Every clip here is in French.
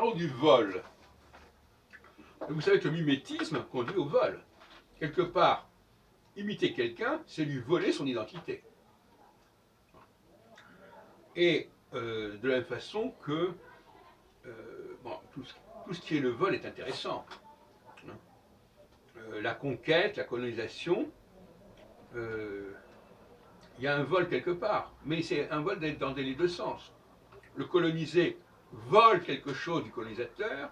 Parlons du vol. Vous savez que le mimétisme conduit au vol. Quelque part, imiter quelqu'un, c'est lui voler son identité. Et de la même façon que bon, tout ce qui est le vol est intéressant. La conquête, la colonisation, il y a un vol quelque part, mais c'est un vol dans les deux sens. Le colonisé vole quelque chose du colonisateur,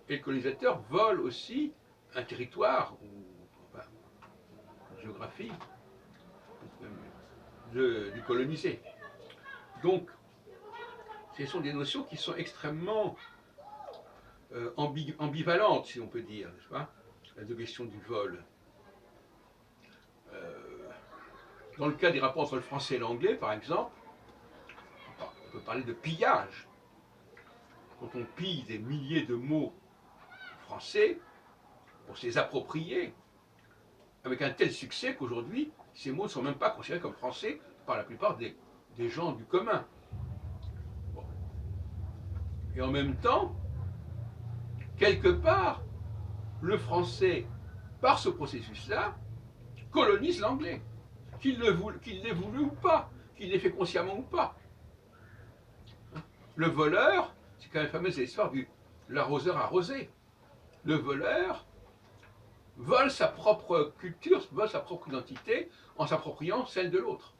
et le colonisateur vole aussi un territoire ou enfin, une géographie du colonisé. Donc, ce sont des notions qui sont extrêmement ambivalentes, si on peut dire, n'est-ce pas, la question du vol. Dans le cas des rapports entre le français et l'anglais, par exemple, on peut parler de pillage. Quand on pille des milliers de mots français pour se les approprier, avec un tel succès qu'aujourd'hui, ces mots ne sont même pas considérés comme français par la plupart des gens du commun. Bon. Et en même temps, quelque part, le français, par ce processus-là, colonise l'anglais, qu'il l'ait voulu ou pas, qu'il l'ait fait consciemment ou pas. Le voleur, c'est quand même la fameuse histoire du l'arroseur arrosé. Le voleur vole sa propre culture, vole sa propre identité en s'appropriant celle de l'autre.